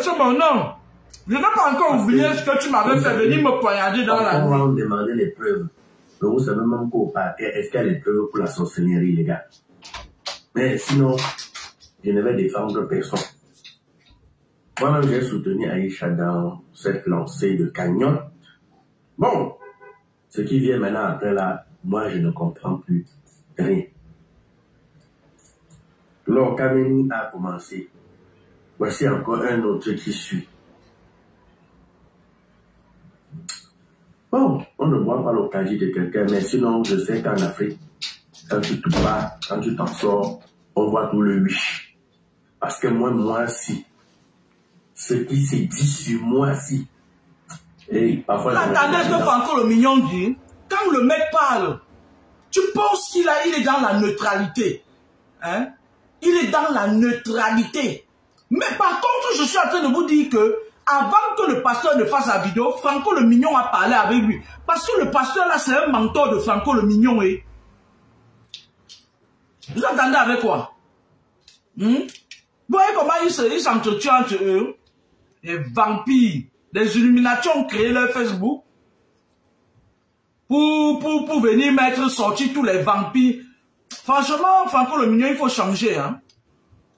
C'est mon nom. Je n'ai pas encore oublié ce que tu m'avais fait venir me poignarder dans la nuit. On va demander les preuves. Mais vous savez même qu'au parquet, est-ce qu'il y a des preuves pour la sorcellerie, les gars? Mais sinon, je ne vais défendre personne. Moi-même, j'ai soutenu Aïcha dans cette lancée de cagnotte. Bon, ce qui vient maintenant après là, moi, je ne comprends plus rien. Lors Kameni a commencé, voici encore un autre qui suit. Bon, on ne voit pas l'occasion de quelqu'un, mais sinon, je sais qu'en Afrique, quand tu te bats, quand tu t'en sors, on voit tout le wish. Parce que moi, si, ce qui s'est dit sur moi, si. Et parfois. Attendez ce que Franco le Mignon dit. Quand le mec parle, tu penses qu'il est dans la neutralité. Hein? Il est dans la neutralité. Mais par contre, je suis en train de vous dire que avant que le pasteur ne fasse la vidéo, Franco le Mignon a parlé avec lui. Parce que le pasteur là, c'est un mentor de Franco le Mignon. Vous entendez avec quoi? Vous voyez comment ils s'entretuent entre eux? Les vampires, les Illuminati ont créé leur Facebook pour venir sortir tous les vampires. Franchement, Franco le Mignon, il faut changer. Hein?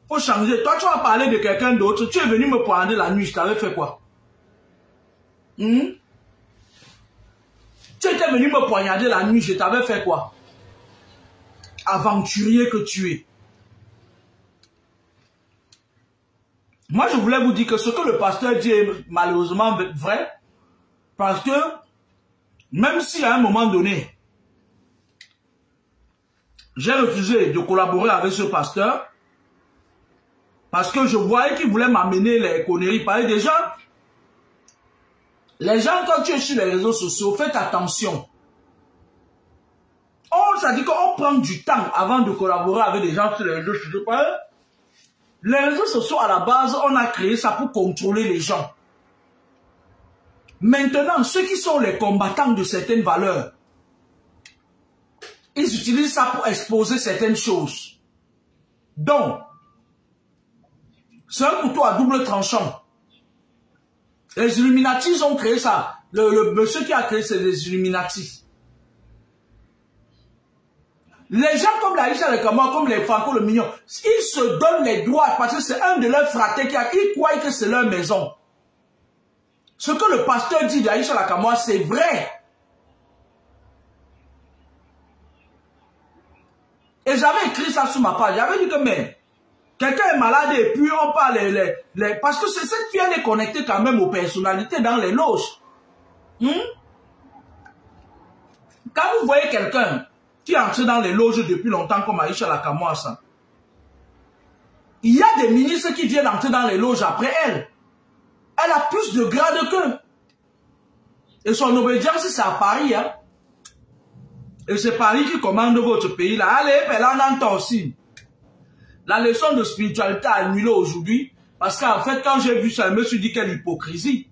Il faut changer. Toi, tu vas parler de quelqu'un d'autre. Tu es venu me poignarder la nuit. Je t'avais fait quoi? Tu étais venu me poignarder la nuit. Je t'avais fait quoi? Aventurier que tu es. Moi, je voulais vous dire que ce que le pasteur dit est malheureusement vrai. Parce que, même si à un moment donné, j'ai refusé de collaborer avec ce pasteur, parce que je voyais qu'il voulait m'amener les conneries. Parce que déjà, les gens, quand tu es sur les réseaux sociaux, faites attention. Ça dit qu'on prend du temps avant de collaborer avec des gens sur les réseaux sociaux. Les réseaux sociaux, à la base, on a créé ça pour contrôler les gens. Maintenant, ceux qui sont les combattants de certaines valeurs, ils utilisent ça pour exposer certaines choses. Donc, c'est un couteau à double tranchant. Les Illuminati, ils ont créé ça. Le monsieur qui a créé, c'est les Illuminati. Les gens comme l'Aïcha le Kamwa, comme les Franco le Mignon, ils se donnent les droits parce que c'est un de leurs fratés ils croient que c'est leur maison. Ce que le pasteur dit d'Aïcha la Kamwa, c'est vrai. Et j'avais écrit ça sur ma page. J'avais dit que même, quelqu'un est malade et puis on parle parce que c'est cette fille, elle est connectée quand même aux personnalités dans les loges. Quand vous voyez quelqu'un qui est entré dans les loges depuis longtemps comme Aïcha la Kamwa, il y a des ministres qui viennent entrer dans les loges après elle. Elle a plus de grade qu'eux. Et son obédience, c'est à Paris. Hein? Et c'est Paris qui commande votre pays. Là. Allez, elle en entend aussi. La leçon de spiritualité a annulé aujourd'hui. Parce qu'en fait, quand j'ai vu ça, je me suis dit quelle hypocrisie.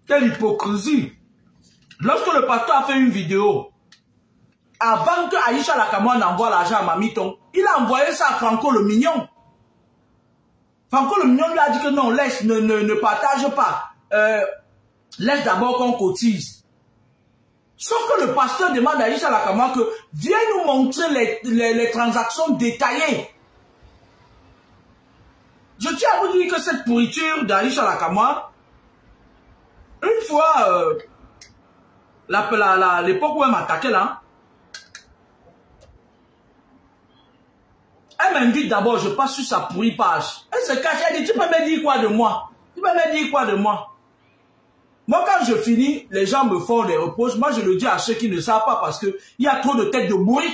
Quelle hypocrisie. Lorsque le pasteur a fait une vidéo, avant que Aïcha la Kamwa n'envoie l'argent à Mamiton, il a envoyé ça à Franco le Mignon. Franco le Mignon lui a dit que non, laisse, ne partage pas. Laisse d'abord qu'on cotise. Sauf que le pasteur demande à Aïcha la Kamwa que viens nous montrer les transactions détaillées. Je tiens à vous dire que cette pourriture d'Aïcha la Kamwa, une fois, l'époque où elle m'attaquait là, elle m'invite d'abord, je passe sur sa pourrie page. Elle se cache, elle dit, tu peux me dire quoi de moi? Tu peux me dire quoi de moi? Moi, quand je finis, les gens me font des reproches. Moi, je le dis à ceux qui ne savent pas parce qu'il y a trop de têtes de bourri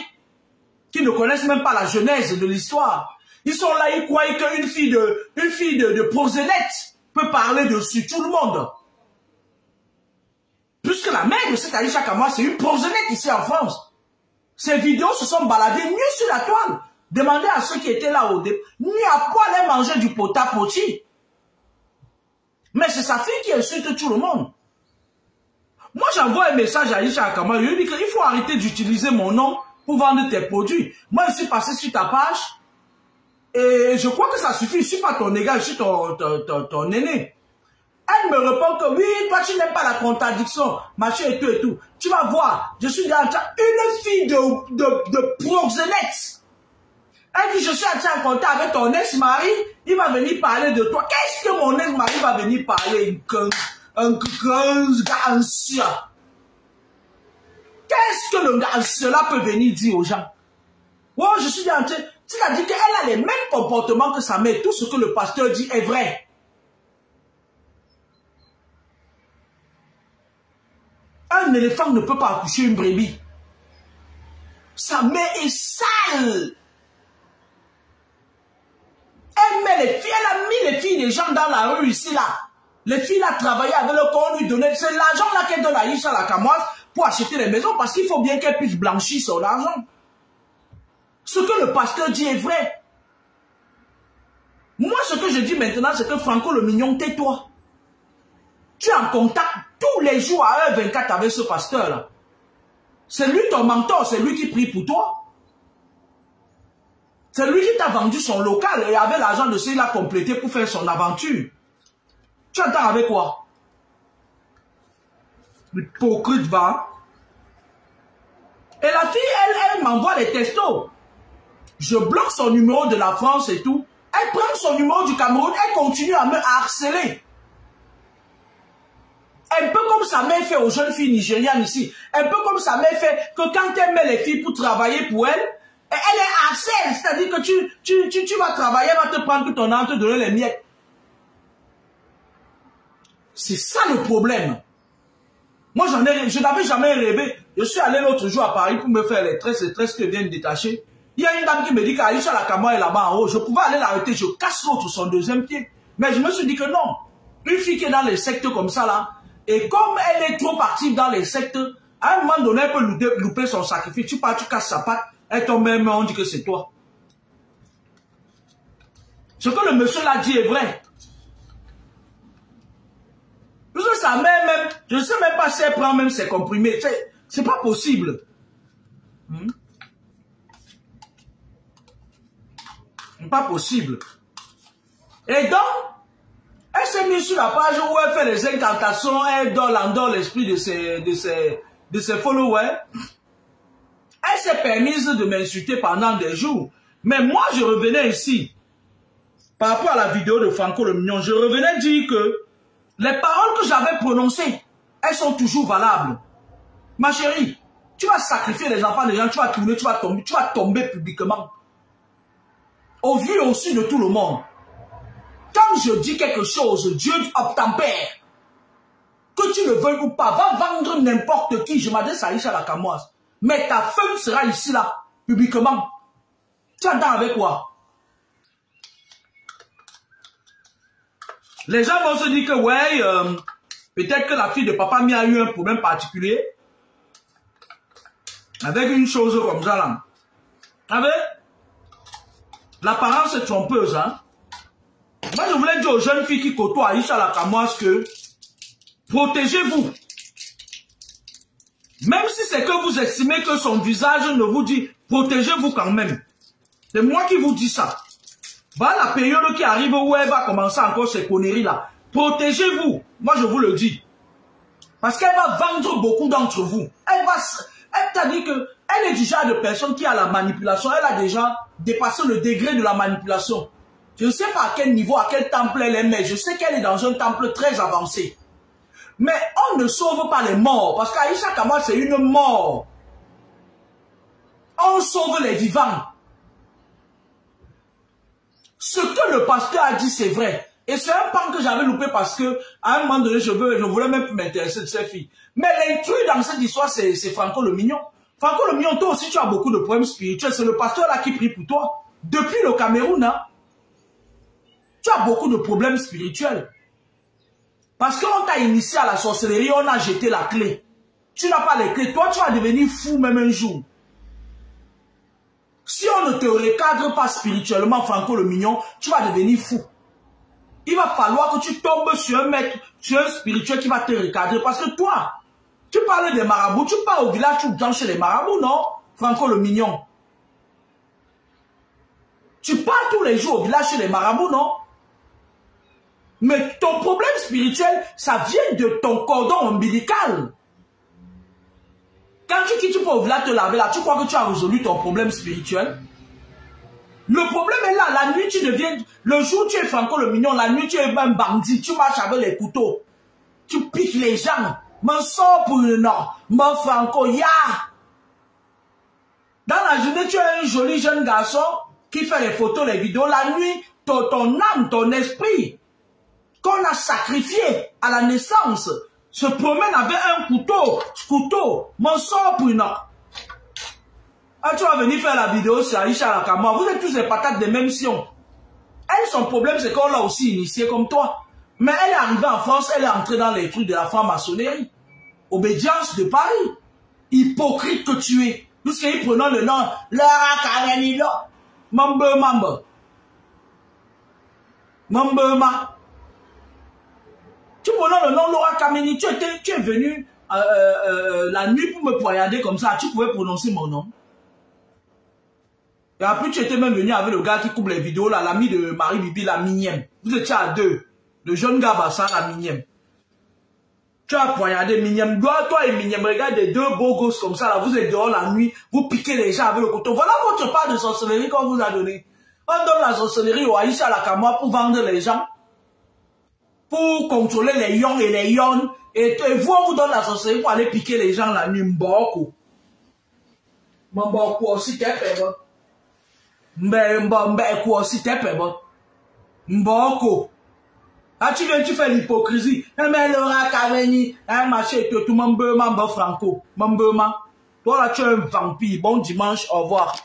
qui ne connaissent même pas la genèse de l'histoire. Ils sont là, ils croient qu'une fille de prosénète peut parler dessus tout le monde. Puisque la mère de cette Aïcha Kamwa, c'est une prosénète ici en France. Ces vidéos se sont baladées mieux sur la toile. Demandez à ceux qui étaient là au début. Ni à quoi aller manger du pota-poti. Mais c'est sa fille qui insulte tout le monde. Moi, j'envoie un message à Aïcha Kamwa. Je lui dis qu'il faut arrêter d'utiliser mon nom pour vendre tes produits. Moi, je suis passé sur ta page. Et je crois que ça suffit. Je ne suis pas ton égal, je suis ton aîné. Elle me répond que oui, toi tu n'aimes pas la contradiction, machin et tout et tout. Tu vas voir, je suis dans une fille de proxénète. Elle dit, je suis en train de compter avec ton ex-mari, il va venir parler de toi. Qu'est-ce que mon ex-mari va venir parler? Un gars ancien. Qu'est-ce que le gars cela peut venir dire aux gens? Oh, je suis en train... C'est-à-dire qu'elle a les mêmes comportements que sa mère. Tout ce que le pasteur dit est vrai. Un éléphant ne peut pas accoucher une brebis. Sa mère est sale. Elle met les filles, elle a mis les filles des gens dans la rue ici, là. Les filles là travaillaient avec le qu'on lui donnait. C'est l'argent là qu'elle donne à Aïcha la Kamoise pour acheter les maisons parce qu'il faut bien qu'elle puisse blanchir son argent. Ce que le pasteur dit est vrai. Moi, ce que je dis maintenant, c'est que Franco le Mignon, tais-toi. Tu es en contact tous les jours à 1h24 avec ce pasteur-là. C'est lui ton mentor, c'est lui qui prie pour toi. C'est lui qui t'a vendu son local et avec l'argent de ce qu'il a complété pour faire son aventure. Tu entends avec quoi? L'hypocrite va. Et la fille, elle m'envoie des textos. Je bloque son numéro de la France et tout. Elle prend son numéro du Cameroun, elle continue à me harceler. Un peu comme sa mère fait aux jeunes filles nigérianes ici. Un peu comme sa mère fait que quand elle met les filles pour travailler pour elle, elle est harcèle. C'est-à-dire que tu vas travailler, elle va te prendre tout ton an, te donner les miettes. C'est ça le problème. Moi, je n'avais jamais rêvé. Je suis allé l'autre jour à Paris pour me faire les tresses que viennent détacher. Il y a une dame qui me dit qu'Aïcha la Kamoa est là-bas en haut. Je pouvais aller l'arrêter, je casse l'autre son deuxième pied. Mais je me suis dit que non. Une fille qui est dans les sectes comme ça là, et comme elle est trop active dans les sectes, à un moment donné, elle peut louper son sacrifice. Tu pars, tu casses sa patte, elle tombe même, on dit que c'est toi. Ce que le monsieur l'a dit est vrai. Parce que sa mère même, je ne sais même pas si elle prend même ses comprimés. C'est pas possible. Pas possible. Et donc, elle s'est mise sur la page où elle fait les incantations, elle endort l'esprit de ses followers. Elle s'est permise de m'insulter pendant des jours. Mais moi, je revenais ici, par rapport à la vidéo de Franco le Mignon, je revenais dire que les paroles que j'avais prononcées, elles sont toujours valables. Ma chérie, tu vas sacrifier les enfants des gens, tu vas tourner, tu vas tomber publiquement. Au vu aussi de tout le monde. Quand je dis quelque chose, Dieu obtempère. Que tu le veuilles ou pas, va vendre n'importe qui. Je m'adresse à Aïcha la Kamoise. Mais ta femme sera ici là, publiquement. Tu entends avec quoi? Les gens vont se dire que ouais, peut-être que la fille de papa mi a eu un problème particulier. Avec une chose comme ça là. Avec l'apparence est trompeuse, hein. Moi, je voulais dire aux jeunes filles qui côtoient Aïcha la Kamoise que protégez-vous. Même si c'est que vous estimez que son visage ne vous dit, protégez-vous quand même. C'est moi qui vous dis ça. Voilà la période qui arrive où elle va commencer encore ces conneries là. Protégez-vous. Moi, je vous le dis. Parce qu'elle va vendre beaucoup d'entre vous. Elle t'a dit que elle est du genre de personne qui a la manipulation. Elle a déjà dépassé le degré de la manipulation. Je ne sais pas à quel niveau, à quel temple elle est, mais je sais qu'elle est dans un temple très avancé. Mais on ne sauve pas les morts, parce qu'Aïcha Kamoa, c'est une mort. On sauve les vivants. Ce que le pasteur a dit, c'est vrai. Et c'est un pan que j'avais loupé parce que, à un moment donné, je voulais même plus m'intéresser de ces filles. Mais l'intrus dans cette histoire, c'est Franco le Mignon. Franco le Mignon, toi aussi, tu as beaucoup de problèmes spirituels. C'est le pasteur là qui prie pour toi. Depuis le Cameroun, hein. Tu as beaucoup de problèmes spirituels. Parce qu'on t'a initié à la sorcellerie, on a jeté la clé. Tu n'as pas les clés. Toi, tu vas devenir fou même un jour. Si on ne te recadre pas spirituellement, Franco le Mignon, tu vas devenir fou. Il va falloir que tu tombes sur un maître, sur un spirituel qui va te recadrer. Parce que toi, tu parles des marabouts, tu pars au village, tu danses chez les marabouts, non? Franco le Mignon. Tu pars tous les jours au village chez les marabouts, non? Mais ton problème spirituel, ça vient de ton cordon ombilical. Quand tu quittes pour au village te laver là, tu crois que tu as résolu ton problème spirituel? Le problème est là, la nuit tu deviens... Le jour tu es Franco le mignon, la nuit tu es un bandit, tu marches avec les couteaux. Tu piques les gens. M'en sors pour le nord. M'en Franco, ya! Dans la journée, tu es un joli jeune garçon qui fait les photos, les vidéos. La nuit, ton âme, ton esprit, qu'on a sacrifié à la naissance, se promène avec un couteau, m'en sort pour le nord. Ah, tu vas venir faire la vidéo sur Aïcha Lakama. Vous êtes tous les patates des mêmes sions. Elle, son problème, c'est qu'on l'a aussi initié comme toi. Mais elle est arrivée en France, elle est entrée dans les trucs de la franc-maçonnerie. Obédience de Paris. Hypocrite que tu es. Nous qui prenons le nom, Lara Karenilo. Mambe. Tu prenons le nom Laura Kameni, tu es venu la nuit pour me poignarder comme ça, tu pouvais prononcer mon nom. Et après, tu étais même venu avec le gars qui coupe les vidéos, là, l'ami de Marie Bibi, la minième. Vous étiez à deux. Le jeune gars Bassa, la minième. Tu as poignardé minième. Toi et minième, regarde des deux beaux gosses comme ça, là, vous êtes dehors la nuit, vous piquez les gens avec le couteau. Voilà votre part de sorcellerie qu'on vous a donné. On donne la sorcellerie au Aïcha Lakama pour vendre les gens, pour contrôler les yons et les yonnes. Et vous, on vous donne la sorcellerie pour aller piquer les gens la nuit. Mboko aussi, t'es pébé. Mboko aussi, t'es pébé. Mboko. Ah, tu viens, tu fais l'hypocrisie. Mais Laura Kameni, un marché, tout le monde, Franco. Toi là, tu es un vampire. Bon dimanche, au revoir.